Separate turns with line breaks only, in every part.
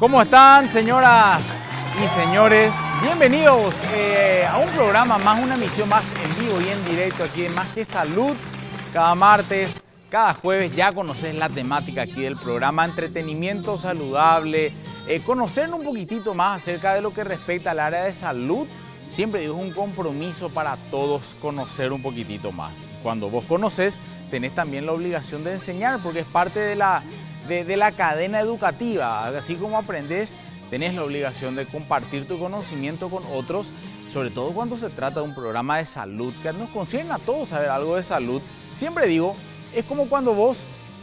¿Cómo están, señoras y señores? Bienvenidos a un programa más, una emisión más en vivo y en directo aquí en Más que Salud. Cada martes, cada jueves ya conoces la temática aquí del programa, entretenimiento saludable, conocer un poquitito más acerca de lo que respecta al área de salud. Siempre digo, es un compromiso para todos conocer un poquitito más. Cuando vos conocés, tenés también la obligación de enseñar, porque es parte de la cadena educativa. Así como aprendés, tenés la obligación de compartir tu conocimiento con otros, sobre todo cuando se trata de un programa de salud, que nos concierne a todos saber algo de salud. Siempre digo, es como cuando vos,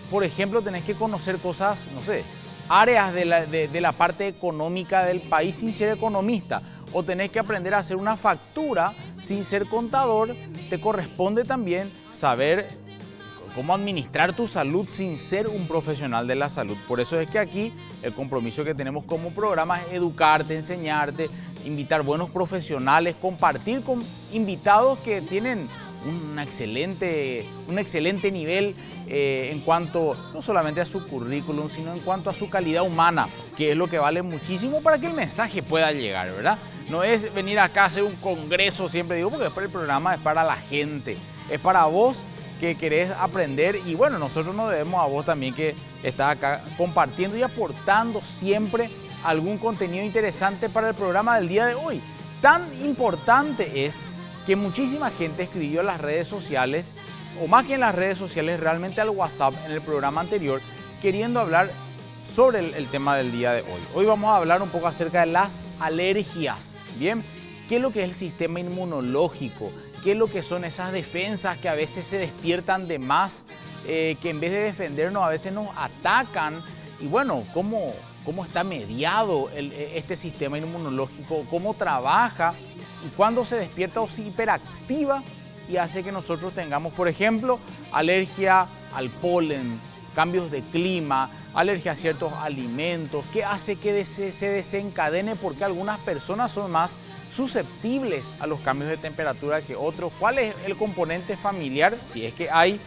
por ejemplo, tenés que conocer cosas, no sé, áreas de la parte económica del país sin ser economista, o tenés que aprender a hacer una factura sin ser contador. Te corresponde también saber cómo administrar tu salud sin ser un profesional de la salud. Por eso es que aquí el compromiso que tenemos como programa es educarte, enseñarte, invitar buenos profesionales, compartir con invitados que tienen un excelente nivel en cuanto no solamente a su currículum, sino en cuanto a su calidad humana, que es lo que vale muchísimo para que el mensaje pueda llegar, ¿verdad? No es venir acá a hacer un congreso, siempre digo, porque después el programa es para la gente, es para vos que querés aprender, y bueno, nosotros nos debemos a vos también que estás acá compartiendo y aportando siempre algún contenido interesante para el programa del día de hoy. Tan importante es que muchísima gente escribió en las redes sociales, o más que en las redes sociales, realmente al WhatsApp en el programa anterior, queriendo hablar sobre el tema del día de hoy. Hoy vamos a hablar un poco acerca de las alergias, ¿bien? ¿Qué es lo que es el sistema inmunológico? ¿Qué es lo que son esas defensas que a veces se despiertan de más, que en vez de defendernos a veces nos atacan? Y bueno, ¿cómo está mediado este sistema inmunológico? ¿Cómo trabaja? Y cuando se despierta o se hiperactiva y hace que nosotros tengamos, por ejemplo, alergia al polen, cambios de clima, alergia a ciertos alimentos, que hace que se desencadene porque algunas personas son más susceptibles a los cambios de temperatura que otros. ¿Cuál es el componente familiar? Si es que hay,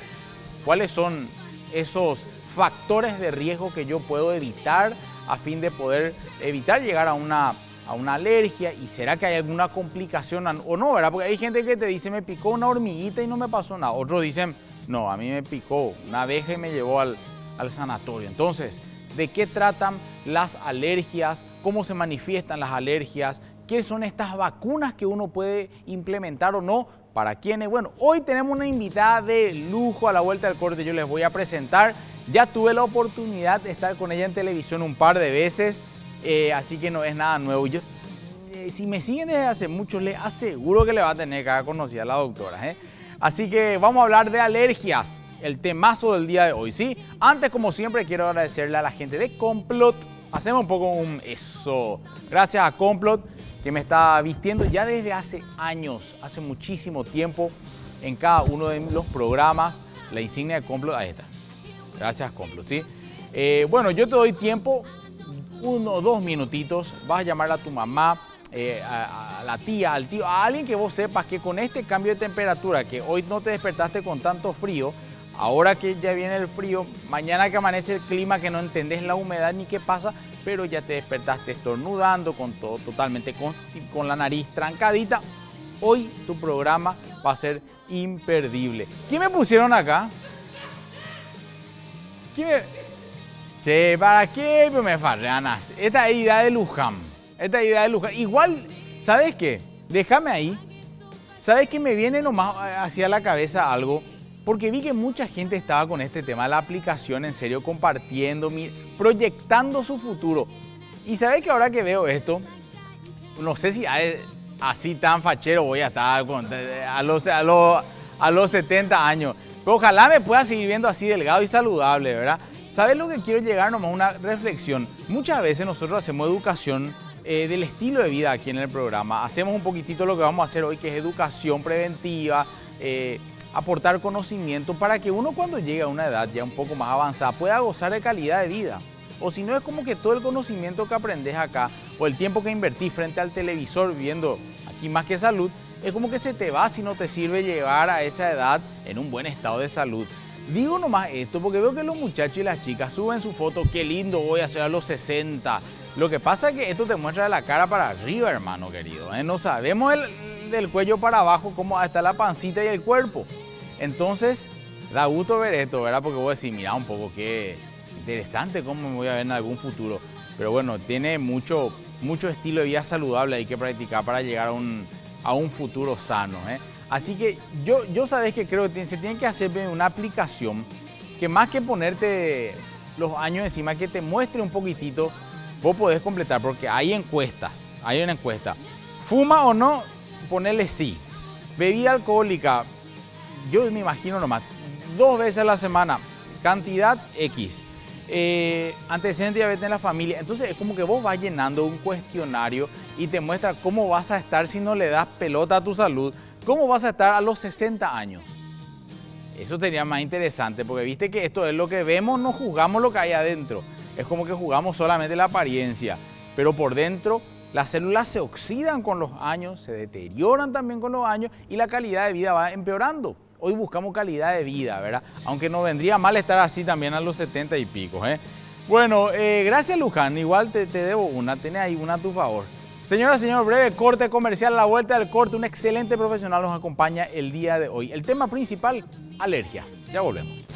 ¿cuáles son esos factores de riesgo que yo puedo evitar a fin de poder evitar llegar a una alergia? ¿Y será que hay alguna complicación o no, verdad? Porque hay gente que te dice, me picó una hormiguita y no me pasó nada. Otros dicen, no, a mí me picó una abeja y me llevó al sanatorio. Entonces, ¿de qué tratan las alergias? ¿Cómo se manifiestan las alergias? ¿Qué son estas vacunas que uno puede implementar o no? ¿Para quiénes? Bueno, hoy tenemos una invitada de lujo. A la vuelta del corte yo les voy a presentar. Ya tuve la oportunidad de estar con ella en televisión un par de veces, así que no es nada nuevo. Yo, si me siguen desde hace mucho, les aseguro que le va a tener que haber conocido a la doctora, ¿eh? Así que vamos a hablar de alergias, el temazo del día de hoy, ¿sí? Antes, como siempre, quiero agradecerle a la gente de Complot. Hacemos un poco eso. Gracias a Complot, que me está vistiendo ya desde hace años, hace muchísimo tiempo, en cada uno de los programas. La insignia de Complot, ahí está. Gracias, Complot, ¿sí? Bueno, yo te doy tiempo, 1 o 2 minutitos. Vas a llamar a tu mamá, a la tía, al tío, a alguien que vos sepas que con este cambio de temperatura, que hoy no te despertaste con tanto frío, ahora que ya viene el frío, mañana que amanece el clima, que no entendés la humedad ni qué pasa, pero ya te despertaste estornudando, con todo totalmente con la nariz trancadita. Hoy tu programa va a ser imperdible. ¿Quién me pusieron acá? Che, ¿para qué me farreanas? Esta es idea de Luján. Igual, ¿sabes qué? Déjame ahí. ¿Sabes qué? Me viene nomás hacia la cabeza algo. Porque vi que mucha gente estaba con este tema de la aplicación, en serio, compartiendo, proyectando su futuro. Y ¿sabes que ahora que veo esto? No sé si así tan fachero voy a estar a los 70 años. Pero ojalá me pueda seguir viendo así delgado y saludable, ¿verdad? ¿Sabes lo que quiero llegar? Nomás una reflexión. Muchas veces nosotros hacemos educación del estilo de vida aquí en el programa. Hacemos un poquitito lo que vamos a hacer hoy, que es educación preventiva, aportar conocimiento para que uno cuando llegue a una edad ya un poco más avanzada pueda gozar de calidad de vida. O si no, es como que todo el conocimiento que aprendes acá o el tiempo que invertís frente al televisor viendo aquí Más que Salud, es como que se te va si no te sirve llegar a esa edad en un buen estado de salud. Digo nomás esto porque veo que los muchachos y las chicas suben su foto, qué lindo voy a ser a los 60, Lo que pasa es que esto te muestra de la cara para arriba, hermano querido, ¿eh? No sabemos del cuello para abajo cómo está la pancita y el cuerpo. Entonces, da gusto ver esto, ¿verdad? Porque vos decís, mira un poco qué interesante cómo me voy a ver en algún futuro. Pero bueno, tiene mucho estilo de vida saludable hay que practicar para llegar a un futuro sano, ¿eh? Así que yo sabes que creo que se tiene que hacer una aplicación que más que ponerte los años encima, que te muestre un poquitito, vos podés completar, porque hay encuestas, hay una encuesta. ¿Fuma o no? Ponele sí. Bebida alcohólica, yo me imagino nomás, 2 veces a la semana, cantidad X. Antecedentes de diabetes en la familia. Entonces es como que vos vas llenando un cuestionario y te muestra cómo vas a estar si no le das pelota a tu salud, cómo vas a estar a los 60 años. Eso sería más interesante, porque viste que esto es lo que vemos, no juzgamos lo que hay adentro. Es como que juzgamos solamente la apariencia, pero por dentro las células se oxidan con los años, se deterioran también con los años y la calidad de vida va empeorando. Hoy buscamos calidad de vida, ¿verdad? Aunque no vendría mal estar así también a los 70 y pico, ¿eh? Bueno, gracias Luján, igual te debo una, tenés ahí una a tu favor. Señora, señor, breve corte comercial, a la vuelta del corte, un excelente profesional nos acompaña el día de hoy. El tema principal, alergias. Ya volvemos.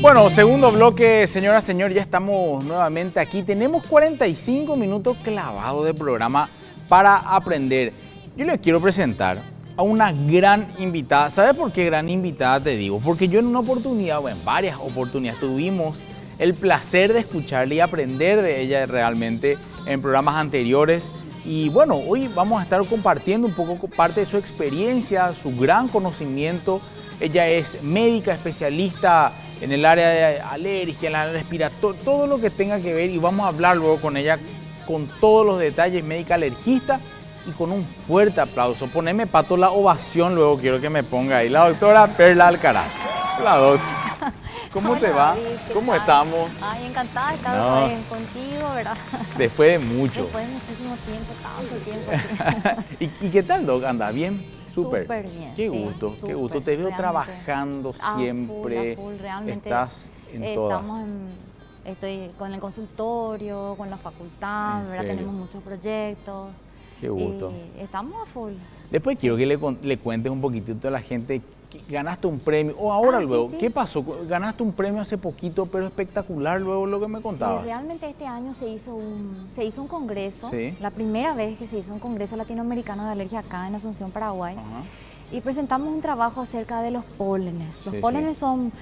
Bueno, segundo bloque, señora, señor, ya estamos nuevamente aquí. Tenemos 45 minutos clavados de programa para aprender. Yo les quiero presentar a una gran invitada. ¿Sabes por qué gran invitada te digo? Porque yo en una oportunidad, o en varias oportunidades, tuvimos el placer de escucharle y aprender de ella realmente en programas anteriores. Y bueno, hoy vamos a estar compartiendo un poco parte de su experiencia, su gran conocimiento. Ella es médica especialista en el área de alergia, en el área respiratoria, todo lo que tenga que ver, y vamos a hablar luego con ella con todos los detalles, médica alergista, y con un fuerte aplauso. Poneme, Pato, la ovación, luego quiero que me ponga ahí la doctora Perla Alcaraz. Hola, doctora. ¿Cómo te va? ¿Cómo estamos?
Ay, encantada de estar contigo, ¿verdad?
Después de mucho.
Después de muchísimo tiempo, tanto tiempo.
¿Y qué tal, Doc? ¿Anda bien?
Súper bien.
Qué gusto,
sí,
qué gusto. Te veo trabajando siempre.
A full, realmente.
Estás en todas.
Estoy con el consultorio, con la facultad, ¿verdad? Tenemos muchos proyectos.
Qué gusto.
Y estamos a full.
Después quiero que le cuentes un poquitito a la gente. Ganaste un premio, o ahora luego, sí. ¿Qué pasó? Ganaste un premio hace poquito, pero espectacular luego lo que me contabas.
Sí, realmente este año se hizo un congreso,
¿Sí?
La primera vez que se hizo un congreso latinoamericano de alergia acá en Asunción, Paraguay.
Ajá.
Y presentamos un trabajo acerca de los pólenes. Los pólenes son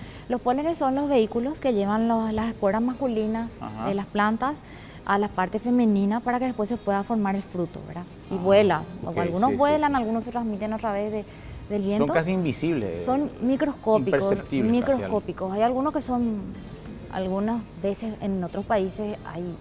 los vehículos que llevan las esporas masculinas de las plantas a la parte femenina para que después se pueda formar el fruto, ¿verdad? Y vuela. Okay, algunos vuelan, algunos se transmiten a través del viento.
Son casi invisibles.
Son microscópicos.
Imperceptibles.
Microscópicos. Hay algunos que son, algunas veces en otros países hay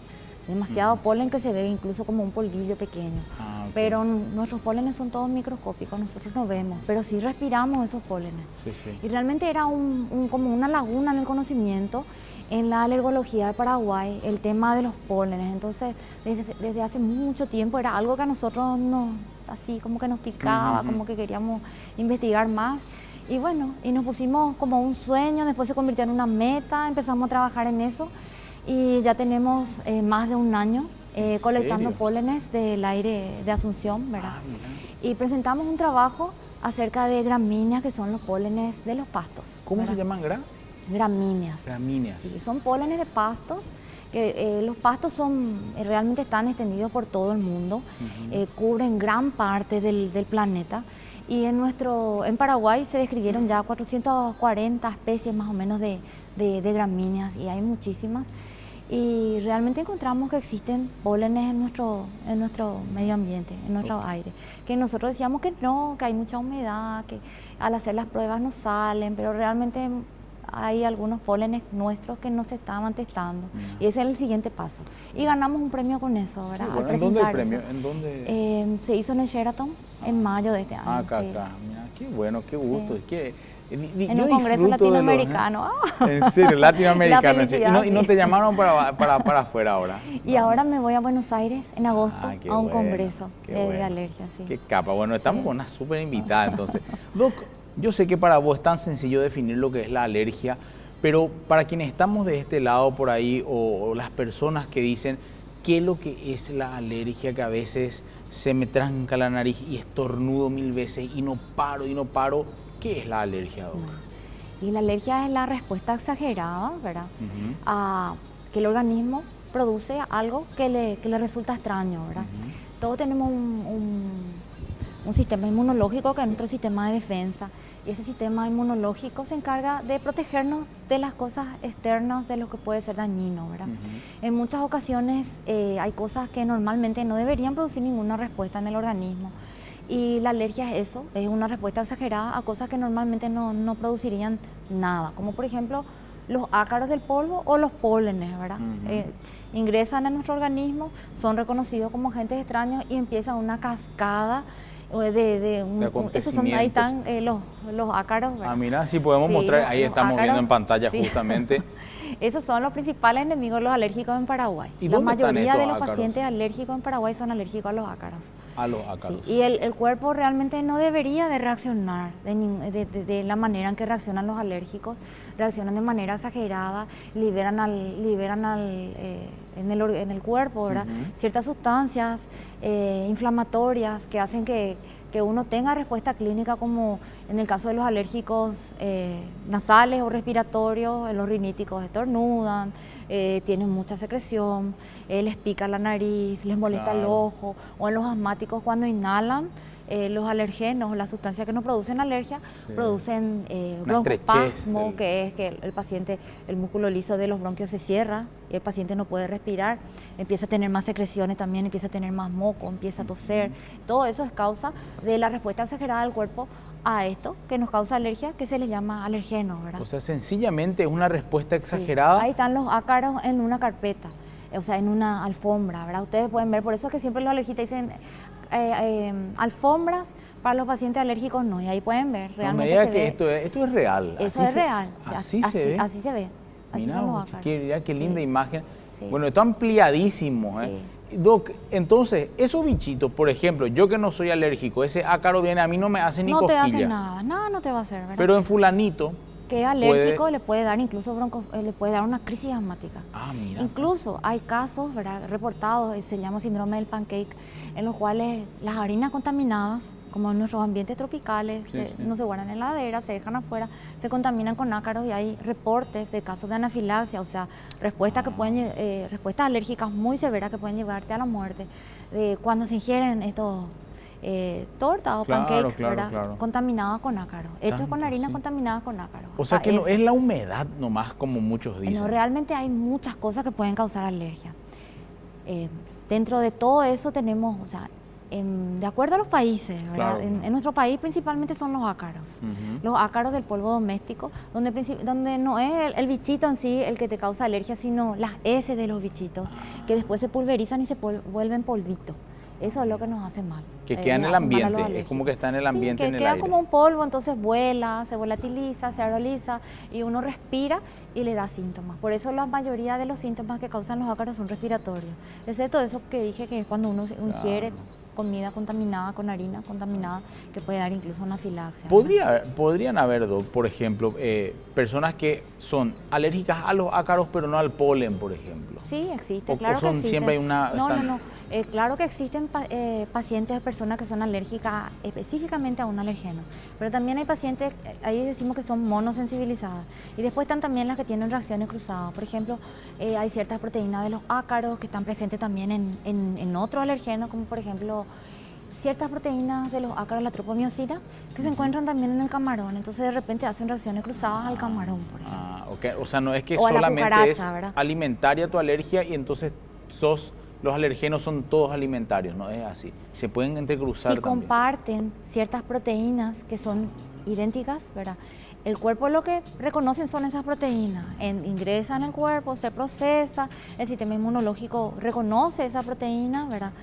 demasiado polen que se ve incluso como un polvillo pequeño. Okay. Pero nuestros pólenes son todos microscópicos, nosotros no vemos, pero sí respiramos esos pólenes.
Sí.
Y realmente era como una laguna en el conocimiento en la alergología de Paraguay, el tema de los pólenes. Entonces, desde hace mucho tiempo era algo que a nosotros así como que nos picaba, como que queríamos investigar más. Y bueno, y nos pusimos como un sueño, después se convirtió en una meta, empezamos a trabajar en eso y ya tenemos más de un año colectando pólenes del aire de Asunción, ¿verdad? Y presentamos un trabajo acerca de gramíneas, que son los pólenes de los pastos.
¿Cómo
¿verdad?
se llaman?
Gramíneas.
Gramíneas.
Sí, son pólenes de pastos. Que los pastos realmente están extendidos por todo el mundo, cubren gran parte del planeta, y en Paraguay se describieron ya 440 especies más o menos de gramíneas, y hay muchísimas, y realmente encontramos que existen pólenes en nuestro medio ambiente, en nuestro aire, que nosotros decíamos que no, que hay mucha humedad, que al hacer las pruebas no salen, pero realmente hay algunos pólenes nuestros que no se estaban testando. Y ese es el siguiente paso. Y ganamos un premio con eso, ¿verdad?
Bueno, ¿en dónde el premio? ¿En dónde?
Se hizo en el Sheraton en mayo de este año.
Acá. Mira, qué bueno, qué gusto.
Sí.
En
un congreso latinoamericano.
En serio, latinoamericano.
La
Y no te llamaron para afuera ahora.
Y ahora me voy a Buenos Aires en agosto a un
bueno,
congreso de
bueno.
alergia. Sí.
Qué capa. Bueno, estamos con una súper invitada entonces. Doc, yo sé que para vos es tan sencillo definir lo que es la alergia, pero para quienes estamos de este lado por ahí o las personas que dicen qué es lo que es la alergia, que a veces se me tranca la nariz y estornudo 1000 veces y no paro, ¿qué es la alergia, Doc?
Y la alergia es la respuesta exagerada, ¿verdad? A que el organismo produce algo que le resulta extraño, ¿verdad? Todos tenemos un sistema inmunológico que es nuestro sistema de defensa. Y ese sistema inmunológico se encarga de protegernos de las cosas externas, de lo que puede ser dañino, ¿verdad? En muchas ocasiones hay cosas que normalmente no deberían producir ninguna respuesta en el organismo. Y la alergia es eso, es una respuesta exagerada a cosas que normalmente no producirían nada, como por ejemplo los ácaros del polvo o los pólenes, ¿verdad? Ingresan a nuestro organismo, son reconocidos como agentes extraños y empieza una cascada esos son, ahí están los ácaros, ¿verdad?
Mira, si podemos mostrar, ahí estamos
ácaros,
viendo en pantalla justamente.
Esos son los principales enemigos de los alérgicos en Paraguay.
¿Y
la
dónde están
mayoría
estos
de los
ácaros?
Pacientes alérgicos en Paraguay son alérgicos a los ácaros.
A los ácaros.
Sí, y el cuerpo realmente no debería de reaccionar de la manera en que reaccionan los alérgicos. Reaccionan de manera exagerada, liberan en el cuerpo, ¿verdad? Ciertas sustancias inflamatorias que hacen que uno tenga respuesta clínica, como en el caso de los alérgicos nasales o respiratorios. Los riníticos estornudan, tienen mucha secreción, les pica la nariz, les molesta el ojo, o en los asmáticos cuando inhalan los alergenos, las sustancias que nos producen alergia, producen broncoespasmo, que es que el paciente, el músculo liso de los bronquios se cierra y el paciente no puede respirar, empieza a tener más secreciones también, empieza a tener más moco, empieza a toser. Todo eso es causa de la respuesta exagerada del cuerpo a esto que nos causa alergia, que se le llama alergenos, ¿verdad?
O sea, sencillamente es una respuesta exagerada.
Sí. Ahí están los ácaros en una carpeta, o sea, en una alfombra, ¿verdad? Ustedes pueden ver, por eso es que siempre los alergistas dicen alfombras para los pacientes alérgicos, no, y ahí pueden ver, realmente
no me diga que esto es real.
Eso es real.
Así se ve.
Así se ve. Así
Mira,
son los ácaros.
qué linda imagen.
Sí.
Bueno, está ampliadísimo. Doc, entonces, esos bichitos, por ejemplo, yo que no soy alérgico, ese ácaro viene a mí, no me hace ni cosquilla.
No te hace nada, no te va a hacer, ¿verdad?
Pero en fulanito
que alérgico le puede dar incluso le puede dar una crisis asmática.
Mira.
Incluso hay casos, ¿verdad?, reportados, se llama síndrome del pancake, en los cuales las harinas contaminadas, como en nuestros ambientes tropicales, no se guardan en la heladera, se dejan afuera, se contaminan con ácaros, y hay reportes de casos de anafilaxia, o sea, respuestas alérgicas muy severas que pueden llevarte a la muerte cuando se ingieren estos torta o pancake, ¿verdad? Contaminadas con ácaro, hechos con harinas contaminadas con ácaro.
O sea que no es la humedad nomás, como muchos dicen.
No, realmente hay muchas cosas que pueden causar alergia. Dentro de todo eso tenemos, o sea, de acuerdo a los países, ¿verdad? En nuestro país principalmente son los ácaros. Los ácaros del polvo doméstico, donde no es el bichito en sí el que te causa alergia, sino las heces de los bichitos, que después se pulverizan y se vuelven polvito. Eso es lo que nos hace mal.
Que queda en el ambiente, es como que está en el ambiente,
que
en el
queda
aire.
como un polvo, entonces vuela, se volatiliza, se aeroliza y uno respira y le da síntomas. Por eso la mayoría de los síntomas que causan los ácaros son respiratorios. Excepto eso que dije, que es cuando uno ingiere comida contaminada, con harina contaminada, que puede dar incluso anafilaxia.
Podrían haber, Doc, por ejemplo, personas que son alérgicas a los ácaros, pero no al polen, por ejemplo.
Sí, existe, claro que existe.
Siempre hay una...
No. Claro que existen pacientes, personas que son alérgicas específicamente a un alergeno, pero también hay pacientes, ahí decimos que son monosensibilizadas, y después están también las que tienen reacciones cruzadas. Por ejemplo, hay ciertas proteínas de los ácaros que están presentes también en otros alergenos, como por ejemplo ciertas proteínas de los ácaros, la tropomiosina, que se encuentran también en el camarón, entonces de repente hacen reacciones cruzadas al camarón, por ejemplo.
Okay. O sea, no es que
o
solamente es
¿verdad?
alimentaria tu alergia y entonces los alergenos son todos alimentarios, no es así. Se pueden entrecruzar
si
también.
Comparten ciertas proteínas que son idénticas, ¿verdad? el cuerpo lo que reconoce son esas proteínas, ingresan en el cuerpo, se procesa, el sistema inmunológico reconoce esa proteína, ¿verdad?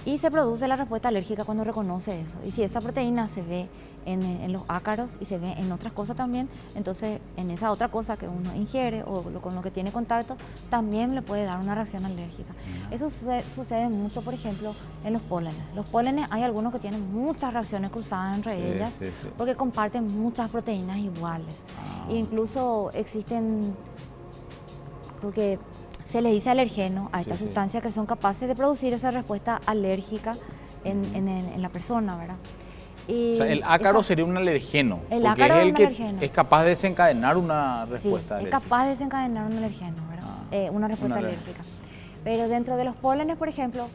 Y se produce la respuesta alérgica cuando reconoce eso. Y si esa proteína se ve en los ácaros y se ve en otras cosas también, entonces en esa otra cosa que uno ingiere o con lo que tiene contacto, también le puede dar una reacción alérgica. Eso sucede mucho, por ejemplo, en los pólenes. Los pólenes hay algunos que tienen muchas reacciones cruzadas entre ellas, porque comparten muchas proteínas iguales. E incluso existen, porque se le dice alergeno a estas sustancias que son capaces de producir esa respuesta alérgica en la persona, ¿verdad?
Y o sea, el ácaro sería un alergeno,
el
porque
ácaro
es el que
alergeno.
es capaz de desencadenar una respuesta alérgica.
Es capaz de desencadenar un alergeno, ¿verdad? Una respuesta alérgica. Pero dentro de los pólenes, por ejemplo,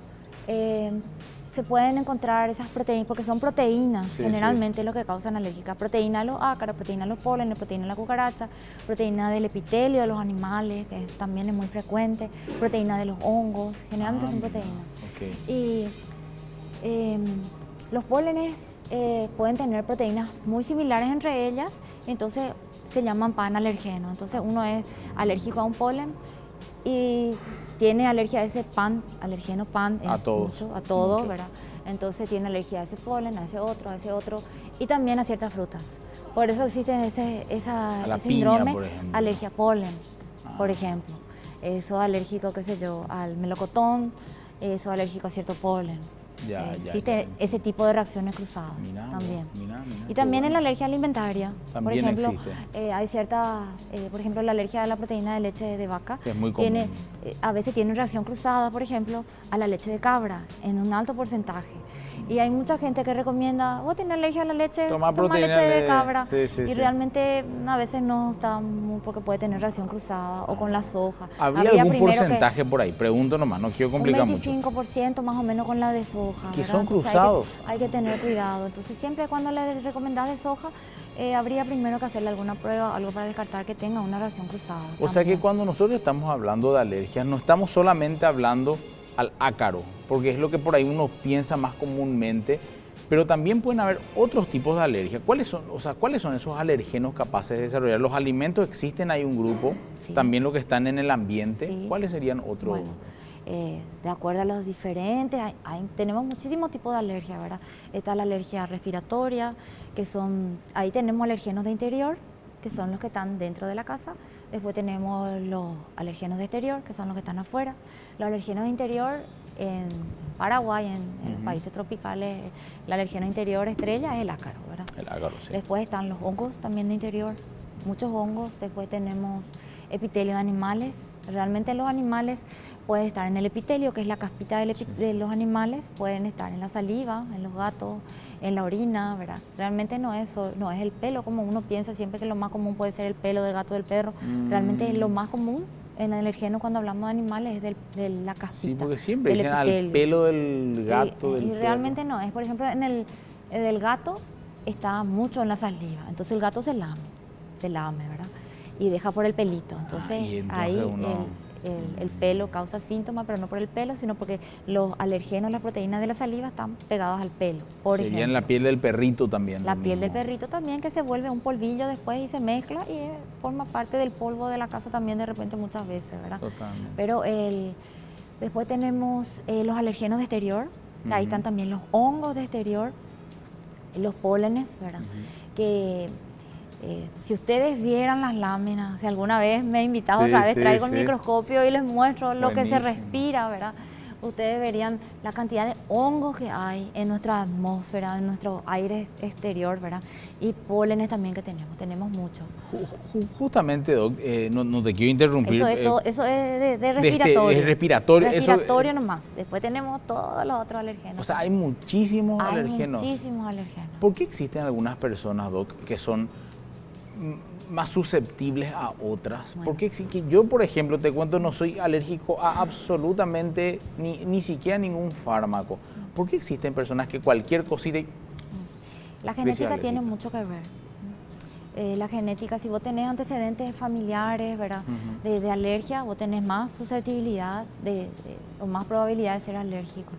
se pueden encontrar esas proteínas, porque son proteínas generalmente lo que causan alérgica. Proteína de los ácaros, proteína de los pólenes, proteína de la cucaracha, proteína del epitelio de los animales, que también es muy frecuente, proteína de los hongos, generalmente son proteínas. Y los pólenes pueden tener proteínas muy similares entre ellas, entonces se llaman pan-alergeno. Entonces uno es alérgico a un polen y tiene alergia a ese pan, alergeno pan,
a
todo, ¿verdad? Entonces tiene alergia a ese polen, a ese otro, y también a ciertas frutas. Por eso existe ese síndrome, alergia a polen, por ejemplo. Eso alérgico, qué sé yo, al melocotón, eso alérgico a cierto polen. Existe ese tipo de reacciones cruzadas también. Y también en la alergia alimentaria, por ejemplo, hay ciertas, por ejemplo, la alergia a la proteína de leche de vaca,
que es muy común.
A veces tiene reacción cruzada, por ejemplo, a la leche de cabra, en un alto porcentaje. Y hay mucha gente que recomienda, vos tenés alergia a la leche, toma leche de cabra. Y realmente a veces no está muy, porque puede tener reacción cruzada o con la soja.
¿Habría algún porcentaje por ahí? Pregunto nomás, no quiero complicar mucho.
Un 25% más o menos con la de soja.
Que
¿verdad?
son cruzados.
Hay que tener cuidado. Entonces siempre cuando le recomendás de soja, habría primero que hacerle alguna prueba, algo para descartar que tenga una reacción cruzada.
O sea que cuando nosotros estamos hablando de alergias, no estamos solamente hablando al ácaro, porque es lo que por ahí uno piensa más comúnmente, pero también pueden haber otros tipos de alergias. ¿Cuáles son esos alergenos capaces de desarrollar? ¿Los alimentos existen? ¿Hay un grupo? También lo que están en el ambiente. ¿Cuáles serían otros?
Bueno, de acuerdo a los diferentes, tenemos muchísimos tipos de alergia, ¿verdad? Está la alergia respiratoria, ahí tenemos alergenos de interior, que son los que están dentro de la casa. Después tenemos los alergenos de exterior, que son los que están afuera. Los alergenos de interior, en Paraguay, en los países tropicales, el alergeno interior estrella es el ácaro, ¿verdad?
El ácaro, sí.
Después están los hongos también de interior, muchos hongos. Después tenemos epitelio de animales. Realmente los animales pueden estar en el epitelio, que es la caspita de los animales, pueden estar en la saliva, en los gatos, en la orina, ¿verdad? Realmente no es el pelo, como uno piensa siempre que lo más común puede ser el pelo del gato, del perro. Realmente es lo más común en el alergeno cuando hablamos de animales, es de la caspita.
Sí, porque siempre dicen al pelo del gato, del perro.
Realmente no es. Por ejemplo, en el gato está mucho en la saliva, entonces el gato se lame, ¿verdad? Y deja por el pelito. Entonces ahí el pelo causa síntomas, pero no por el pelo, sino porque los alergenos, las proteínas de la saliva están pegadas al pelo.
Sería en la piel del perrito también.
La piel del perrito también, que se vuelve un polvillo después y se mezcla y forma parte del polvo de la casa también de repente muchas veces, ¿verdad?
Totalmente.
Pero después tenemos los alergenos de exterior, ahí están también los hongos de exterior, los pólenes, ¿verdad? Que si ustedes vieran las láminas, si alguna vez me he invitado otra vez, traigo el microscopio y les muestro lo que se respira, ¿verdad? Ustedes verían la cantidad de hongos que hay en nuestra atmósfera, en nuestro aire exterior, ¿verdad? Y pólenes también que tenemos mucho.
Justamente, Doc, no te quiero interrumpir.
Eso es de respiratorio.
Es respiratorio.
Respiratorio nomás. Después tenemos todos los otros alergenos.
O sea, hay muchísimos alergenos.
Hay muchísimos alergenos.
¿Por qué existen algunas personas, Doc, que son más susceptibles a otras?
Bueno.
Porque yo, por ejemplo, te cuento, no soy alérgico a absolutamente ni siquiera ningún fármaco. ¿Por qué existen personas que cualquier cosita...
La genética tiene mucho que ver. La genética, si vos tenés antecedentes familiares, ¿verdad? De alergia, vos tenés más susceptibilidad o más probabilidad de ser alérgico.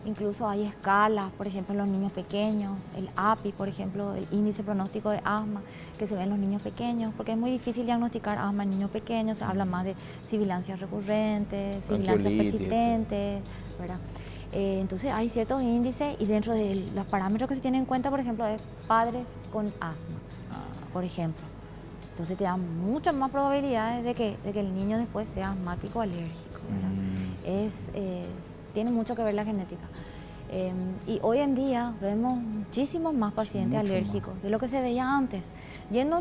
Incluso hay escalas, por ejemplo, en los niños pequeños, el API, por ejemplo, el índice pronóstico de asma, que se ve en los niños pequeños, porque es muy difícil diagnosticar asma en niños pequeños, se habla más de sibilancias recurrentes, sibilancias persistentes, ¿verdad? Entonces hay ciertos índices y dentro de los parámetros que se tienen en cuenta, por ejemplo, es padres con asma, por ejemplo. Entonces te dan muchas más probabilidades de que el niño después sea asmático o alérgico, ¿verdad? Tiene mucho que ver la genética. Y hoy en día vemos muchísimos más pacientes alérgicos de lo que se veía antes. Yendo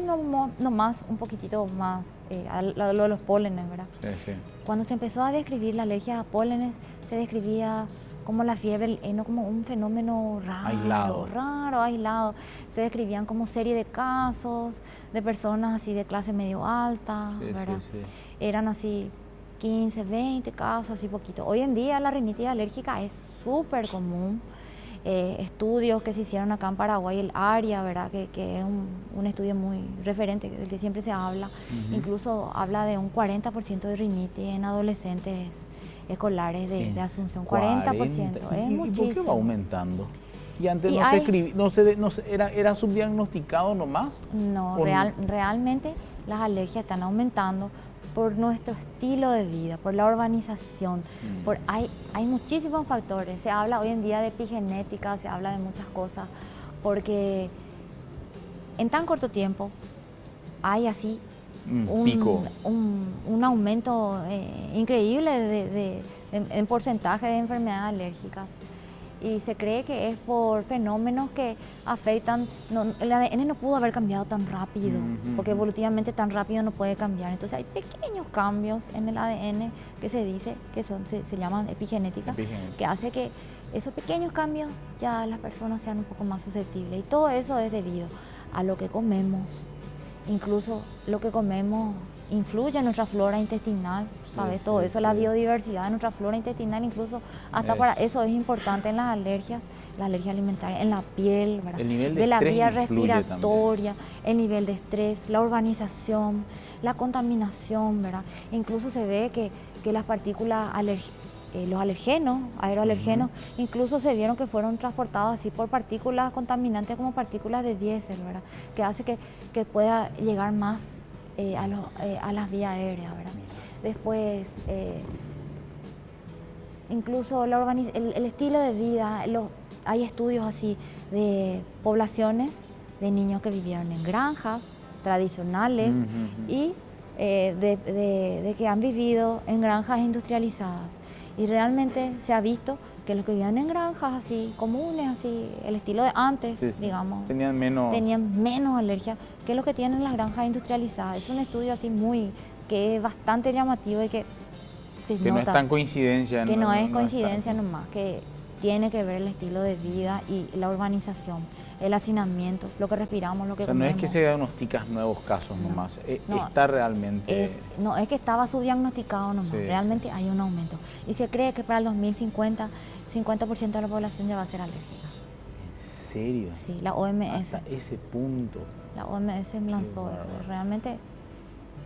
nomás un poquitito más a lo de los pólenes, ¿verdad?
Sí, sí.
Cuando se empezó a describir la alergia a pólenes, se describía como la fiebre del heno, como un fenómeno aislado. Se describían como serie de casos de personas así de clase medio alta, ¿verdad?
Sí, sí.
Eran así 15, 20 casos, así poquito. Hoy en día la rinitis alérgica es súper común. Estudios que se hicieron acá en Paraguay, el ARIA, ¿verdad? Que es un estudio muy referente, del que siempre se habla. Incluso habla de un 40% de rinitis en adolescentes escolares de Asunción. 40%, es muchísimo.
¿Y por qué va aumentando? ¿Y antes era subdiagnosticado nomás?
No, realmente las alergias están aumentando por nuestro estilo de vida, por la urbanización, hay muchísimos factores. Se habla hoy en día de epigenética, se habla de muchas cosas, porque en tan corto tiempo hay así un aumento increíble en porcentaje de enfermedades alérgicas. Y se cree que es por fenómenos que afectan, el ADN no pudo haber cambiado tan rápido, porque evolutivamente tan rápido no puede cambiar. Entonces hay pequeños cambios en el ADN que se dice que se llaman epigenética, que hace que esos pequeños cambios ya las personas sean un poco más susceptibles. Y todo eso es debido a lo que comemos. Incluso lo que comemos influye en nuestra flora intestinal, ¿sabes? Todo eso, la biodiversidad de nuestra flora intestinal, incluso hasta para eso es importante en las alergias, la alergia alimentaria, en la piel, ¿verdad?
El nivel de
la
estrés
vía
influye
respiratoria,
también.
el nivel de estrés, la urbanización, la contaminación, ¿verdad? Incluso se ve que las partículas los alergenos, aeroalergenos, incluso se vieron que fueron transportados así por partículas contaminantes como partículas de diésel, ¿verdad? Que hace que pueda llegar más a las vías aéreas, ¿verdad? Después, incluso el estilo de vida, hay estudios así de poblaciones de niños que vivieron en granjas tradicionales y de que han vivido en granjas industrializadas. Y realmente se ha visto que los que vivían en granjas así comunes, así el estilo de antes, digamos, tenían menos alergia que los que tienen las granjas industrializadas. Es un estudio así que es bastante llamativo y que se nota.
Que no es tan coincidencia.
Que no es coincidencia nomás, que tiene que ver el estilo de vida y la urbanización, el hacinamiento, lo que respiramos, lo que comemos.
No es que se diagnosticas nuevos casos nomás, está realmente...
es que estaba subdiagnosticado nomás, realmente hay un aumento. Y se cree que para el 2050, 50% de la población ya va a ser alérgica.
¿En serio?
Sí, la OMS.
Hasta ese punto.
La OMS lanzó eso, realmente...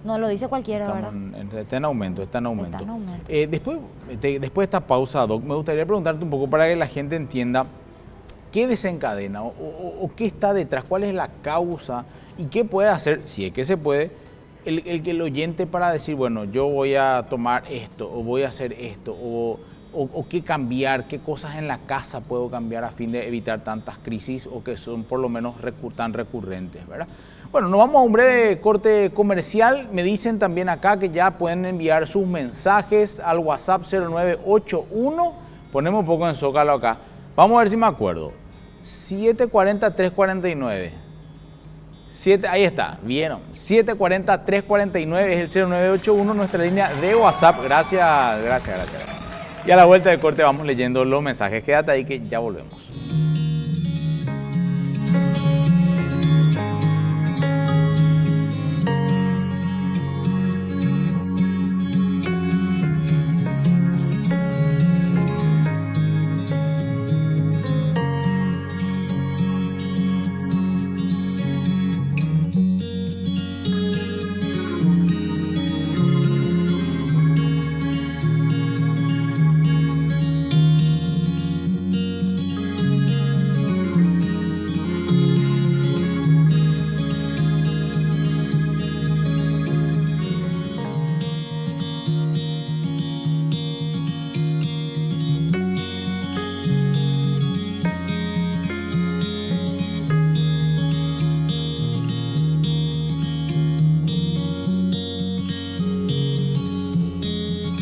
No lo dice cualquiera, ¿verdad?
Está en aumento. Después de esta pausa, Doc, me gustaría preguntarte un poco para que la gente entienda qué desencadena o qué está detrás, cuál es la causa y qué puede hacer, si es que se puede, el oyente para decir, bueno, yo voy a tomar esto o voy a hacer esto o qué cambiar, qué cosas en la casa puedo cambiar a fin de evitar tantas crisis o que son por lo menos tan recurrentes, ¿verdad? Bueno, nos vamos a un breve corte comercial. Me dicen también acá que ya pueden enviar sus mensajes al WhatsApp 0981. Ponemos un poco en Zócalo acá. Vamos a ver si me acuerdo. 740-349. Ahí está, vieron. 740-349 es el 0981, nuestra línea de WhatsApp. Gracias. Y a la vuelta del corte vamos leyendo los mensajes. Quédate ahí que ya volvemos.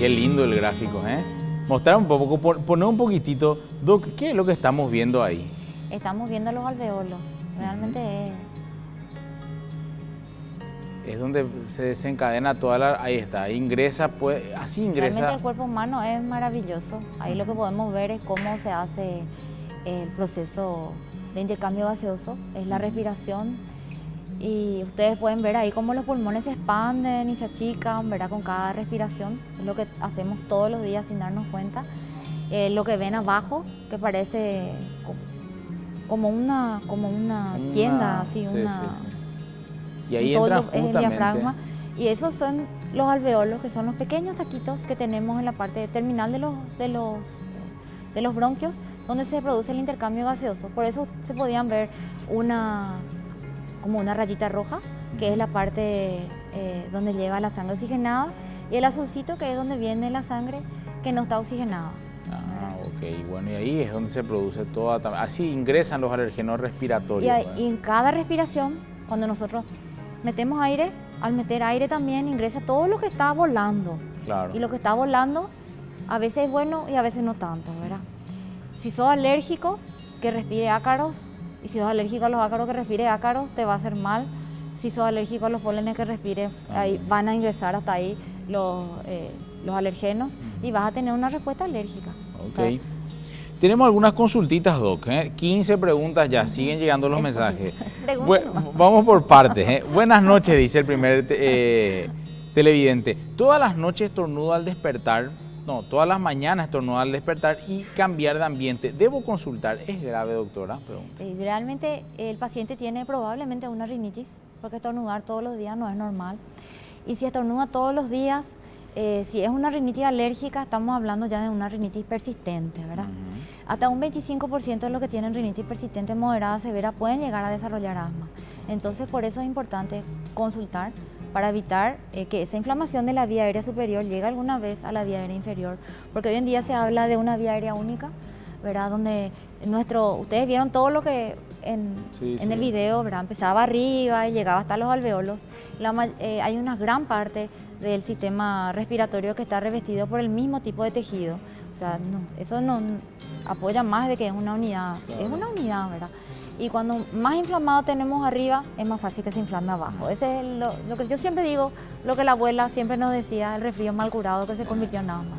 Qué lindo el gráfico, ¿eh? Mostrar un poco, poner un poquitito, Doc, ¿qué es lo que estamos viendo ahí?
Estamos viendo los alveolos, realmente
Es donde se desencadena toda la... Ahí está, ahí ingresa, pues, así ingresa.
Realmente el cuerpo humano es maravilloso. Ahí lo que podemos ver es cómo se hace el proceso de intercambio gaseoso, es la respiración. Y ustedes pueden ver ahí cómo los pulmones se expanden y se achican, ¿verdad? Con cada respiración. Es lo que hacemos todos los días sin darnos cuenta. Lo que ven abajo, que parece como una tienda, así,
sí,
una...
Sí, sí. Y ahí entra justamente...
el diafragma. Y esos son los alveolos, que son los pequeños saquitos que tenemos en la parte terminal de los bronquios, donde se produce el intercambio gaseoso. Por eso se podían ver como una rayita roja, que es la parte donde lleva la sangre oxigenada, y el azulcito, que es donde viene la sangre que no está oxigenada.
Ok, bueno, y ahí es donde se produce toda... Así ingresan los alergenos respiratorios.
Y en cada respiración, cuando nosotros metemos aire, al meter aire también ingresa todo lo que está volando.
Claro.
Y lo que está volando a veces es bueno y a veces no tanto, ¿verdad? Si sos alérgico, que respire ácaros, y si sos alérgico a los ácaros, que respire ácaros, te va a hacer mal. Si sos alérgico a los pólenes, que respire, ahí van a ingresar hasta ahí los alergenos y vas a tener una respuesta alérgica.
Ok.
¿Sabes?
Tenemos algunas consultitas, Doc, 15 preguntas ya, siguen llegando los mensajes. Vamos por partes. Buenas noches, dice el primer televidente. Todas las noches estornudo al despertar, no, todas las mañanas estornudo al despertar y cambiar de ambiente. ¿Debo consultar? ¿Es grave, doctora? Pregunta.
Realmente el paciente tiene probablemente una rinitis, porque estornudar todos los días no es normal. Y si estornuda todos los días, si es una rinitis alérgica, estamos hablando ya de una rinitis persistente, ¿verdad? Hasta un 25% de los que tienen rinitis persistente moderada severa pueden llegar a desarrollar asma. Entonces, por eso es importante consultar para evitar que esa inflamación de la vía aérea superior llegue alguna vez a la vía aérea inferior, porque hoy en día se habla de una vía aérea única, ¿verdad? Donde ustedes vieron todo lo que en el video, ¿verdad? Empezaba arriba y llegaba hasta los alveolos. Hay una gran parte del sistema respiratorio que está revestido por el mismo tipo de tejido. O sea, eso no apoya más de que es una unidad, claro. Es una unidad, ¿verdad? Y cuando más inflamado tenemos arriba, es más fácil que se inflame abajo. Ese es lo que yo siempre digo, lo que la abuela siempre nos decía, el resfrío mal curado que se convirtió en asma.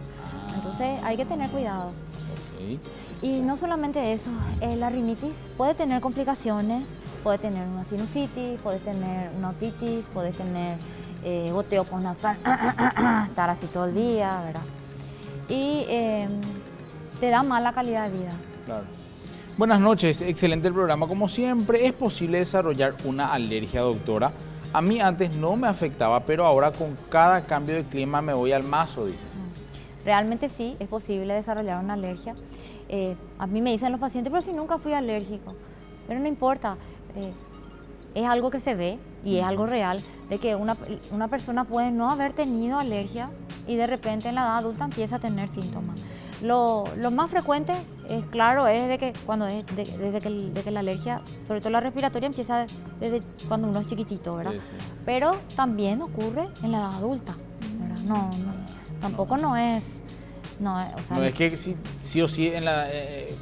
Entonces hay que tener cuidado.
Okay.
Y no solamente eso, la rinitis puede tener complicaciones, puede tener una sinusitis, puede tener una otitis, puede tener goteo postnasal, estar así todo el día, ¿verdad? Y te da mala calidad de vida.
Claro. Buenas noches, excelente el programa como siempre. ¿Es posible desarrollar una alergia, doctora? A mí antes no me afectaba, pero ahora con cada cambio de clima me voy al mazo, dice.
Realmente sí, es posible desarrollar una alergia. A mí me dicen los pacientes, pero si nunca fui alérgico. Pero no importa, es algo que se ve y es algo real, de que una persona puede no haber tenido alergia y de repente en la edad adulta empieza a tener síntomas. Lo más frecuente, es claro, es de que desde que la alergia, sobre todo la respiratoria, empieza desde cuando uno es chiquitito, ¿verdad? Sí, sí. Pero también ocurre en la edad adulta, ¿verdad? Tampoco no es... No, o sea,
no es que sí o sí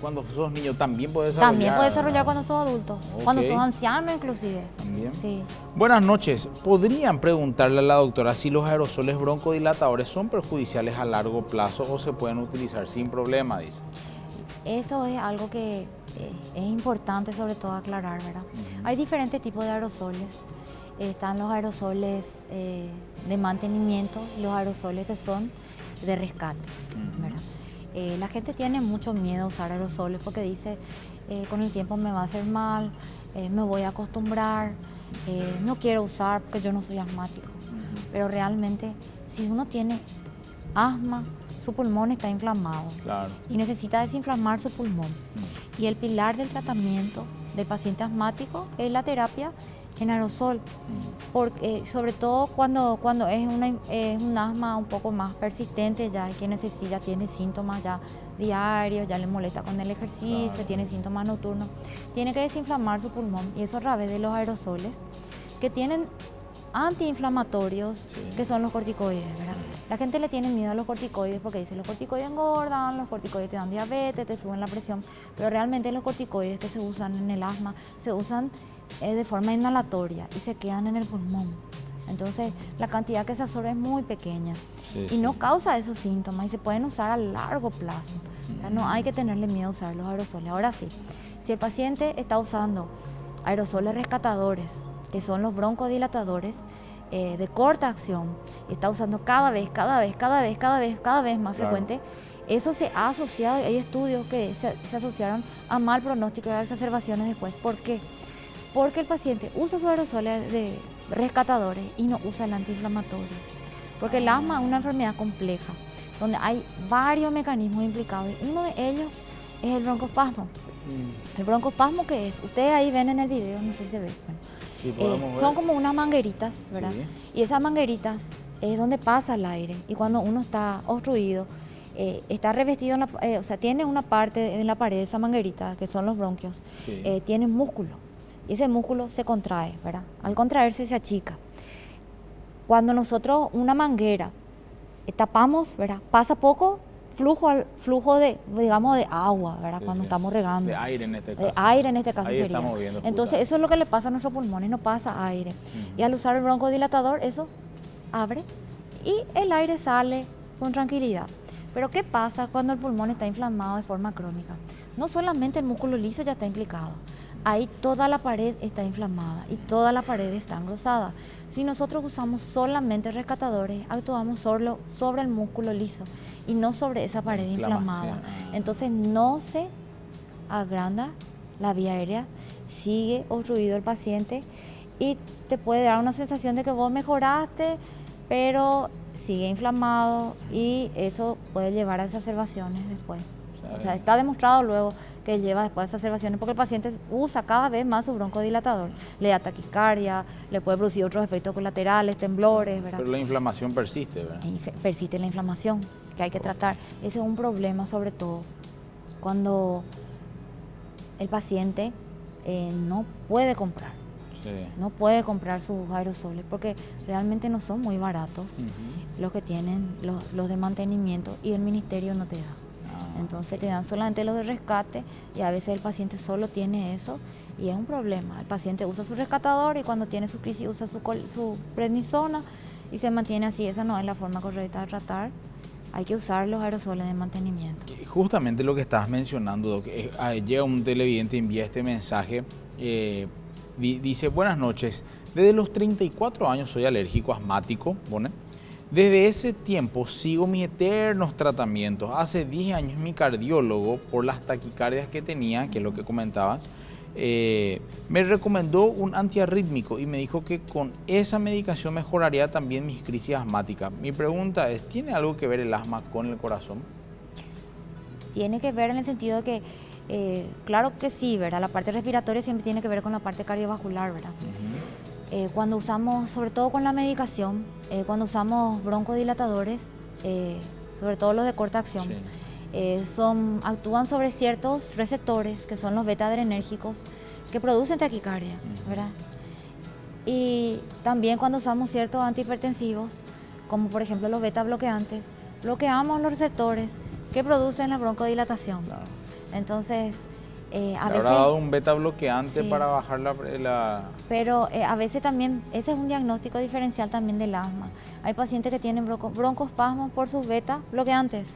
cuando sos niño también puedes desarrollar.
También puedes desarrollar cuando sos adulto, okay. Cuando sos anciano inclusive.
También.
Sí.
Buenas noches. ¿Podrían preguntarle a la doctora si los aerosoles broncodilatadores son perjudiciales a largo plazo o se pueden utilizar sin problema? Dice.
Eso es algo que es importante sobre todo aclarar, ¿verdad? Hay diferentes tipos de aerosoles. Están los aerosoles de mantenimiento, los aerosoles que son de rescate, ¿verdad? La gente tiene mucho miedo a usar aerosoles porque dice, con el tiempo me va a hacer mal, me voy a acostumbrar, no quiero usar porque yo no soy asmático. Pero realmente, si uno tiene asma, su pulmón está inflamado, claro. Y necesita desinflamar su pulmón. Y el pilar del tratamiento del paciente asmático es la terapia en aerosol, porque, sobre todo cuando es un asma un poco más persistente, ya que necesita, tiene síntomas ya diarios, ya le molesta con el ejercicio, claro. Tiene síntomas nocturnos, tiene que desinflamar su pulmón y eso a través de los aerosoles que tienen antiinflamatorios,
Sí.
que son los corticoides, ¿verdad? La gente le tiene miedo a los corticoides porque dice los corticoides engordan, los corticoides te dan diabetes, te suben la presión, pero realmente los corticoides que se usan en el asma se usan de forma inhalatoria y se quedan en el pulmón. Entonces la cantidad que se absorbe es muy pequeña y no causa esos síntomas y se pueden usar a largo plazo. O sea, no hay que tenerle miedo a usar los aerosoles. Ahora sí, si el paciente está usando aerosoles rescatadores, que son los broncodilatadores de corta acción, y está usando cada vez más frecuente, eso se ha asociado, hay estudios que se asociaron a mal pronóstico y a exacerbaciones después. ¿Por qué? Porque el paciente usa sus aerosoles de rescatadores y no usa el antiinflamatorio. Porque el asma es una enfermedad compleja, donde hay varios mecanismos implicados. Uno de ellos es el broncoespasmo. ¿El broncoespasmo qué es? Ustedes ahí ven en el video, no sé si se ve. Bueno,
Sí, podemos ver.
son como unas mangueritas, ¿verdad?
Sí.
Y esas mangueritas es donde pasa el aire. Y cuando uno está obstruido, está revestido, o sea, tiene una parte en la pared de esa manguerita, que son los bronquios,
Sí.
tiene músculo. Y ese músculo se contrae, ¿verdad? Al contraerse se achica. Cuando nosotros una manguera tapamos, ¿verdad? Pasa poco flujo de, digamos, de agua, ¿verdad?
Sí,
Cuando
sí.
estamos regando.
De aire en este caso.
De aire en este caso
Ahí
sería.
estamos viendo,
Entonces
justamente.
eso es lo que le pasa a nuestros pulmones, no pasa aire. Y al usar el broncodilatador, eso abre y el aire sale con tranquilidad. Pero ¿qué pasa cuando el pulmón está inflamado de forma crónica? No solamente el músculo liso ya está implicado, ahí toda la pared está inflamada y toda la pared está engrosada. Si nosotros usamos solamente rescatadores, actuamos sobre el músculo liso y no sobre esa pared inflamada. Entonces no se agranda la vía aérea, sigue obstruido el paciente y te puede dar una sensación de que vos mejoraste, pero sigue inflamado y eso puede llevar a exacerbaciones después. O sea, está demostrado luego que lleva después a exacerbaciones porque el paciente usa cada vez más su broncodilatador. Le da taquicardia, le puede producir otros efectos colaterales, temblores, ¿verdad?
Pero la inflamación persiste, ¿verdad?
Y persiste la inflamación que hay que tratar. Ese es un problema sobre todo cuando el paciente no puede comprar.
Sí.
No puede comprar sus aerosoles porque realmente no son muy baratos los que tienen los de mantenimiento y el ministerio no te da. Entonces te dan solamente los de rescate y a veces el paciente solo tiene eso y es un problema. El paciente usa su rescatador y cuando tiene su crisis usa su prednisona y se mantiene así. Esa no es la forma correcta de tratar. Hay que usar los aerosoles de mantenimiento.
Justamente lo que estabas mencionando, Doc, llega un televidente y envía este mensaje. Dice, buenas noches, desde los 34 años soy alérgico asmático, ¿vale? Desde ese tiempo sigo mis eternos tratamientos. Hace 10 años mi cardiólogo, por las taquicardias que tenía, que es lo que comentabas, me recomendó un antiarrítmico y me dijo que con esa medicación mejoraría también mis crisis asmáticas. Mi pregunta es, ¿tiene algo que ver el asma con el corazón?
Tiene que ver en el sentido de que, claro que sí, ¿verdad? La parte respiratoria siempre tiene que ver con la parte cardiovascular, ¿verdad? Cuando usamos, sobre todo con la medicación, cuando usamos broncodilatadores, sobre todo los de corta acción, actúan sobre ciertos receptores, que son los beta-adrenérgicos, que producen taquicardia, ¿verdad? Y también cuando usamos ciertos antihipertensivos, como por ejemplo los beta-bloqueantes, bloqueamos los receptores que producen la broncodilatación.
Claro.
Entonces, a
¿Le
veces...
habrá dado un beta bloqueante
Sí.
para bajar la...
Pero a veces también, ese es un diagnóstico diferencial también del asma. Hay pacientes que tienen broncoespasmos por sus beta bloqueantes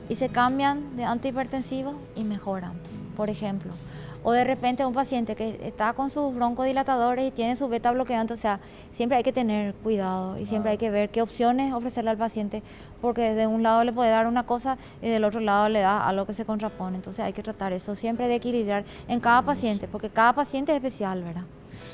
y se cambian de antihipertensivos y mejoran, por ejemplo. O de repente un paciente que está con sus broncodilatadores y tiene su beta bloqueante, o sea, siempre hay que tener cuidado y siempre hay que ver qué opciones ofrecerle al paciente, porque de un lado le puede dar una cosa y del otro lado le da algo que se contrapone. Entonces hay que tratar eso siempre de equilibrar en cada paciente, porque cada paciente es especial, ¿verdad?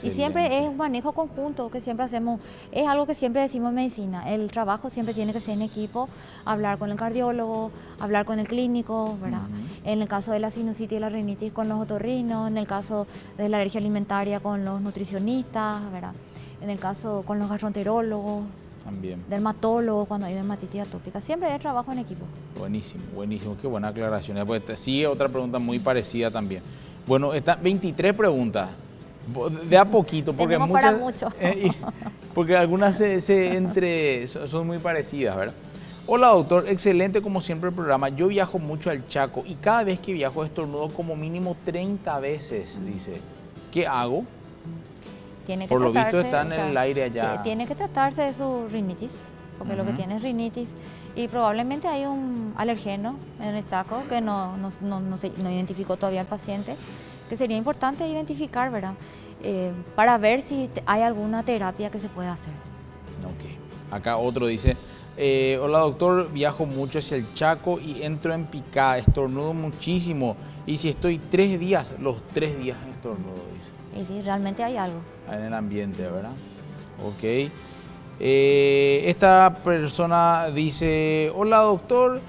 Y siempre es un manejo conjunto que siempre hacemos, es algo que siempre decimos en medicina, el trabajo siempre tiene que ser en equipo, hablar con el cardiólogo, hablar con el clínico, ¿verdad? En el caso de la sinusitis y la rinitis con los otorrinos, en el caso de la alergia alimentaria con los nutricionistas, ¿verdad? En el caso con los gastroenterólogos,
También.
dermatólogos cuando hay dermatitis atópica, siempre hay trabajo en equipo.
Buenísimo, buenísimo, qué buena aclaración. Pues sigue otra pregunta muy parecida también. Bueno, está 23 preguntas. De a poquito, porque
Tenemos
muchas,
para mucho.
Porque algunas son muy parecidas, ¿verdad? Hola doctor, excelente como siempre el programa. Yo viajo mucho al Chaco y cada vez que viajo estornudo como mínimo 30 veces, dice. ¿Qué hago?
Tiene que
Por lo visto
tratarse,
está en el aire allá.
Tiene que tratarse de su rinitis, porque lo que tiene es rinitis. Y probablemente hay un alergeno en el Chaco que no identificó todavía el paciente, que sería importante identificar, ¿verdad? Para ver si hay alguna terapia que se pueda hacer.
Ok. Acá otro dice, hola doctor, viajo mucho hacia el Chaco y entro en picada, estornudo muchísimo. Y si estoy 3 días, los 3 días estornudo, dice.
Y sí, realmente hay algo.
En el ambiente, ¿verdad? Ok. Esta persona dice, hola doctor,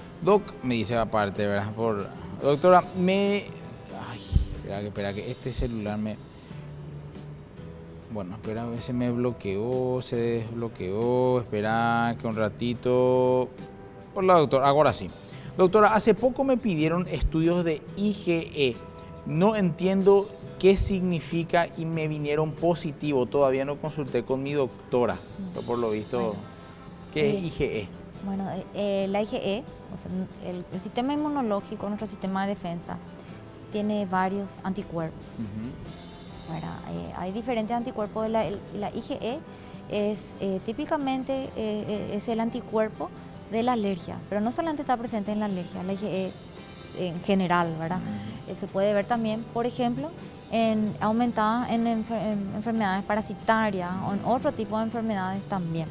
me dice aparte, ¿verdad? Doctora, ay, espera que este celular bueno, espera, a ver, se me bloqueó, se desbloqueó, espera que un ratito. Hola doctor, ahora sí. Doctora, hace poco me pidieron estudios de IgE. No entiendo qué significa y me vinieron positivo. Todavía no consulté con mi doctora, pero por lo visto, bueno, ¿qué es IgE?
Bueno, la IgE, o sea, el sistema inmunológico, nuestro sistema de defensa, tiene varios anticuerpos. Hay diferentes anticuerpos. La IgE es típicamente es el anticuerpo de la alergia, pero no solamente está presente en la alergia, la IgE en general, ¿verdad? Se puede ver también, por ejemplo, aumentada en enfermedades parasitarias o en otro tipo de enfermedades también.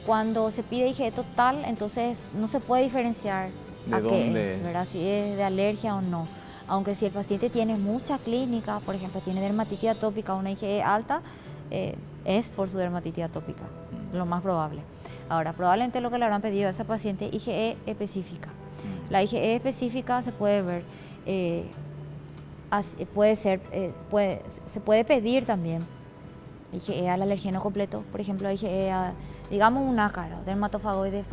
Cuando se pide IgE total, entonces no se puede diferenciar a qué es, ¿verdad? Si es de alergia o no. Aunque si el paciente tiene mucha clínica, por ejemplo, tiene dermatitis atópica o una IgE alta, es por su dermatitis atópica, lo más probable. Ahora, probablemente lo que le habrán pedido a ese paciente es IgE específica. La IgE específica se puede ver, se puede pedir también IgE al alergeno completo, por ejemplo, IgE a, digamos, un ácaro, dermatofagoides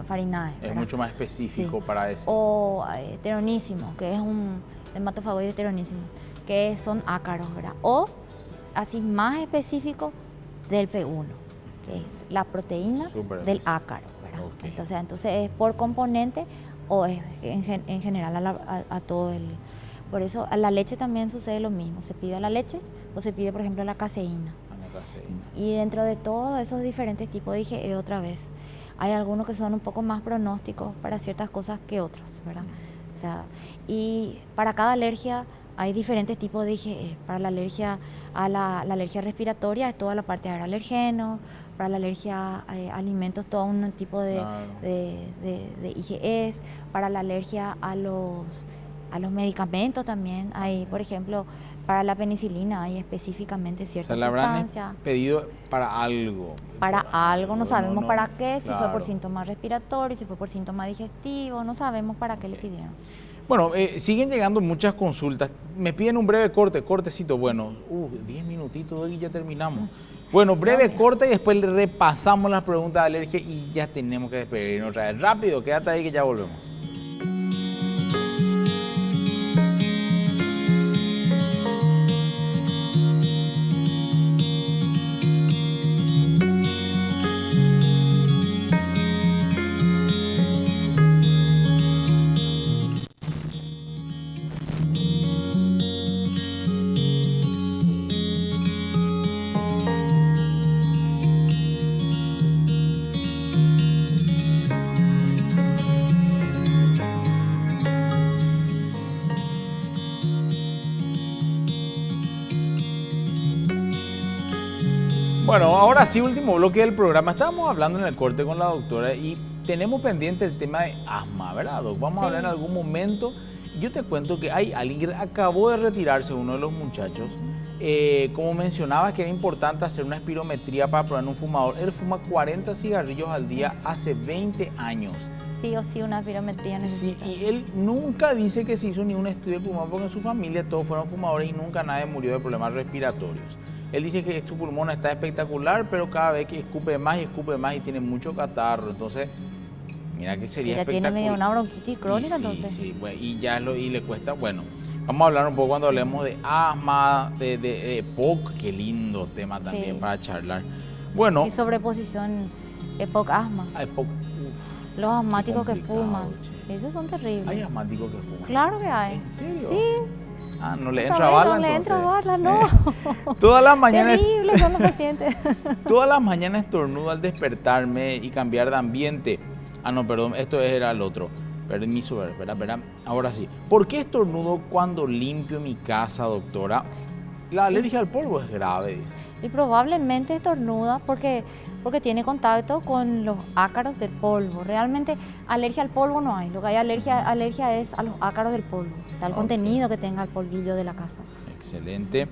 farinae.
Es mucho más específico, sí, para eso.
O heteronísimo, que es un dermatofagoide heteronísimo, que son ácaros, ¿verdad? O así más específico del P1, que es la proteína del ácaro, ¿verdad? Okay. Entonces es por componente o es en general a todo el... Por eso a la leche también sucede lo mismo, se pide a la leche o se pide, por ejemplo, la caseína. Y dentro de todos esos diferentes tipos de IgE, otra vez, hay algunos que son un poco más pronósticos para ciertas cosas que otros, ¿verdad? O sea, y para cada alergia hay diferentes tipos de IgE. Para la alergia a la alergia respiratoria es toda la parte de alergeno. Para la alergia a alimentos, todo un tipo de IgEs. Para la alergia a los medicamentos también hay, por ejemplo, para la penicilina hay específicamente ciertas sustancias.
¿Le habrán pedido para algo?
Para algo, no sabemos para qué, si fue por síntomas respiratorios, si fue por síntomas digestivos, no sabemos para qué le pidieron.
Bueno, siguen llegando muchas consultas. Me piden un breve cortecito. Bueno, 10 minutitos y ya terminamos. Bueno, breve corte y después le repasamos las preguntas de alergia y ya tenemos que despedirnos otra vez. Rápido, quédate ahí que ya volvemos. Bueno, ahora sí, último bloque del programa. Estábamos hablando en el corte con la doctora y tenemos pendiente el tema de asma, ¿verdad, Doc? Vamos a hablar en algún momento. Yo te cuento que hay alguien que acabó de retirarse, uno de los muchachos. Como mencionaba que era importante hacer una espirometría para probar un fumador. Él fuma 40 cigarrillos al día hace 20 años.
Sí o sí, una espirometría necesita.
Sí, y él nunca dice que se hizo ni un estudio de pulmón porque en su familia todos fueron fumadores y nunca nadie murió de problemas respiratorios. Él dice que su pulmón está espectacular, pero cada vez que escupe más y tiene mucho catarro. Entonces, mira que sería espectacular.
Ya tiene medio una bronquitis crónica, entonces.
Sí, bueno, y le cuesta, bueno. Vamos a hablar un poco cuando hablemos de asma, de EPOC, qué lindo tema también para charlar. Bueno.
Y sobreposición EPOC-asma.
EPOC,
los asmáticos que fuman, esos son terribles.
¿Hay asmáticos que fuman?
Claro que hay.
¿En serio?
Sí.
Ah, no le entra bala,
no le entra bala, no.
Todas las mañanas.
Terribles son los pacientes.
Todas las mañanas estornudo al despertarme y cambiar de ambiente. Ah, no, perdón, esto era el otro. Permiso, espera. Ahora sí. ¿Por qué estornudo cuando limpio mi casa, doctora? La alergia al polvo es grave, dice.
Y probablemente estornuda porque tiene contacto con los ácaros del polvo. Realmente alergia al polvo no hay. Lo que hay alergia es a los ácaros del polvo, o sea, al contenido que tenga el polvillo de la casa.
Excelente.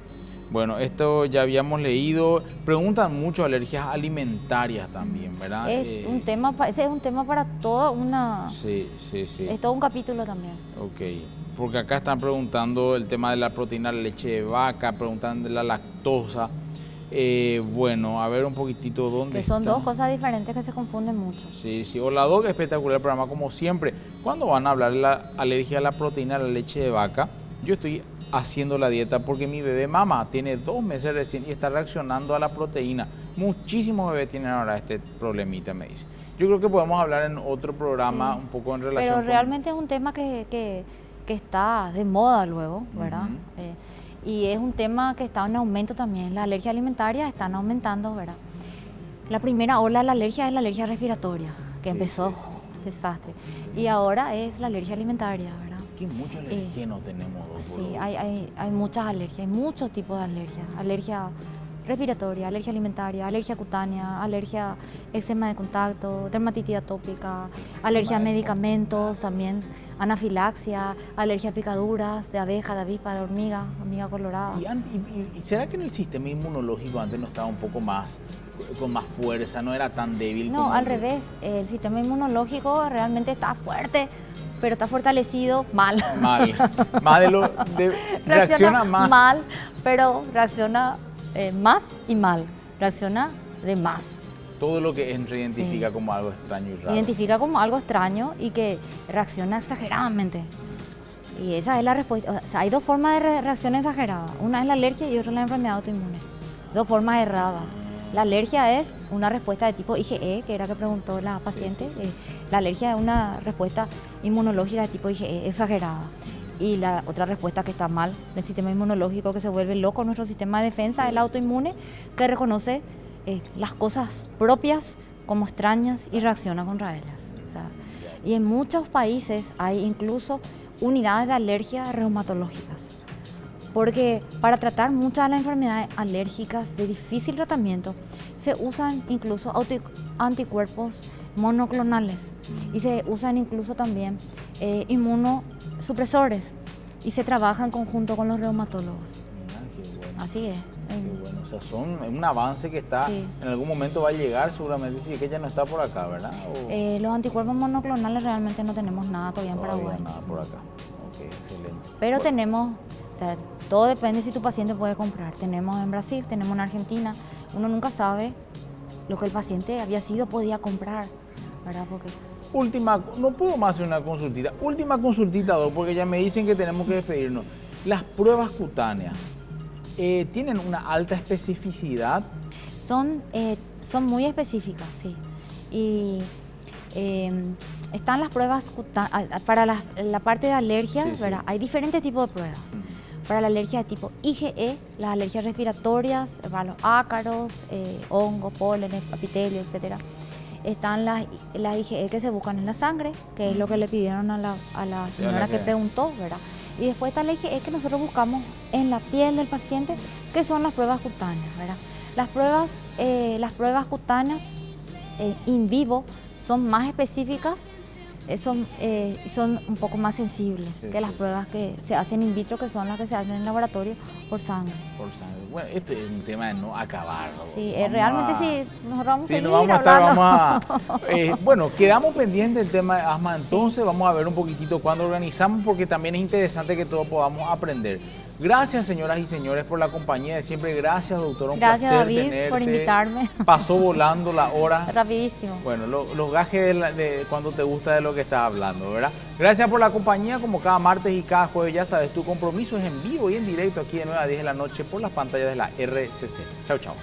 Bueno, esto ya habíamos leído. Preguntan mucho alergias alimentarias también, ¿verdad?
Ese es un tema para toda una...
Sí.
Es todo un capítulo también.
Ok. Porque acá están preguntando el tema de la proteína de la leche de vaca, preguntan de la lactosa. Bueno, a ver un poquitito dónde
que son
está.
Dos cosas diferentes que se confunden mucho.
Sí. Hola, Doc, espectacular el programa como siempre. ¿Cuándo van a hablar de la alergia a la proteína de la leche de vaca? Yo estoy haciendo la dieta porque mi bebé mamá tiene 2 meses recién y está reaccionando a la proteína. Muchísimos bebés tienen ahora este problemita, me dice. Yo creo que podemos hablar en otro programa un poco en relación
Pero realmente es un tema que está de moda luego, ¿verdad? Y es un tema que está en aumento también. Las alergias alimentarias están aumentando, ¿verdad? La primera ola de la alergia es la alergia respiratoria, que empezó, desastre. Y ahora es la alergia alimentaria, ¿verdad?
Que muchos alergenos tenemos, doctor.
Sí, hay muchas alergias, hay muchos tipos de alergias. Alergia respiratoria, alergia alimentaria, alergia cutánea, alergia eczema de contacto, dermatitis atópica, alergia a medicamentos también, anafilaxia, alergia a picaduras de abeja, de avispa, de hormiga colorada.
¿Y será que en el sistema inmunológico antes no estaba un poco más, con más fuerza, no era tan débil?
No, al revés, el sistema inmunológico realmente está fuerte, pero está fortalecido mal.
Reacciona más.
Mal, pero reacciona más y mal. Reacciona de más.
Todo lo que se identifica como algo extraño y raro.
Identifica como algo extraño y que reacciona exageradamente. Y esa es la respuesta. O sea, hay 2 formas de reacción exagerada. Una es la alergia y otra es la enfermedad autoinmune. 2 formas erradas. La alergia es una respuesta de tipo IgE, que era que preguntó la paciente. Sí. La alergia es una respuesta inmunológica de tipo IgE exagerada. Y la otra respuesta que está mal del sistema inmunológico, que se vuelve loco nuestro sistema de defensa, es el autoinmune, que reconoce las cosas propias como extrañas y reacciona contra ellas. O sea, y en muchos países hay incluso unidades de alergia reumatológicas. Porque para tratar muchas de las enfermedades alérgicas de difícil tratamiento se usan incluso anticuerpos monoclonales y se usan incluso también inmunosupresores y se trabaja en conjunto con los reumatólogos.
Qué bueno.
Así es.
Qué bueno. O sea, son un avance que está, en algún momento va a llegar seguramente, sí, que ya no está por acá, ¿verdad?
Los anticuerpos monoclonales realmente no tenemos nada todavía en Paraguay.
Nada por acá. Ok, excelente.
Pero tenemos, o sea, todo depende si tu paciente puede comprar. Tenemos en Brasil, tenemos en Argentina. Uno nunca sabe lo que el paciente podía comprar, ¿verdad? Porque...
no puedo más hacer una consultita. Última consultita, Doc, porque ya me dicen que tenemos que despedirnos. Las pruebas cutáneas, ¿tienen una alta especificidad?
Son muy específicas, sí. Y están las pruebas cutáneas, para la parte de alergias, ¿verdad? Hay diferentes tipos de pruebas. Para la alergia de tipo IgE, las alergias respiratorias, para los ácaros, hongos, pólenes, epitelio, etc. Están las IgE que se buscan en la sangre, que es lo que le pidieron a la señora que preguntó, ¿verdad? Y después está la IgE que nosotros buscamos en la piel del paciente, que son las pruebas cutáneas, ¿verdad? Las pruebas cutáneas in vivo son más específicas, son un poco más sensibles que las pruebas que se hacen in vitro, que son las que se hacen en el laboratorio por sangre.
Bueno, esto es un tema de no acabar, ¿no?
Sí, realmente sí, nosotros vamos a seguir
hablando. Bueno, quedamos pendientes del tema de asma, entonces vamos a ver un poquitito cuándo organizamos, porque también es interesante que todos podamos aprender. Gracias, señoras y señores, por la compañía de siempre. Gracias, doctora. Un
Gracias,
placer
David,
tenerte.
por invitarme.
Pasó volando la hora.
Rapidísimo.
Bueno, los gajes de cuando te gusta de lo que estás hablando, ¿verdad? Gracias por la compañía, como cada martes y cada jueves. Ya sabes, tu compromiso es en vivo y en directo aquí de 9 a 10 de la noche por las pantallas de la RCC. Chau, chau.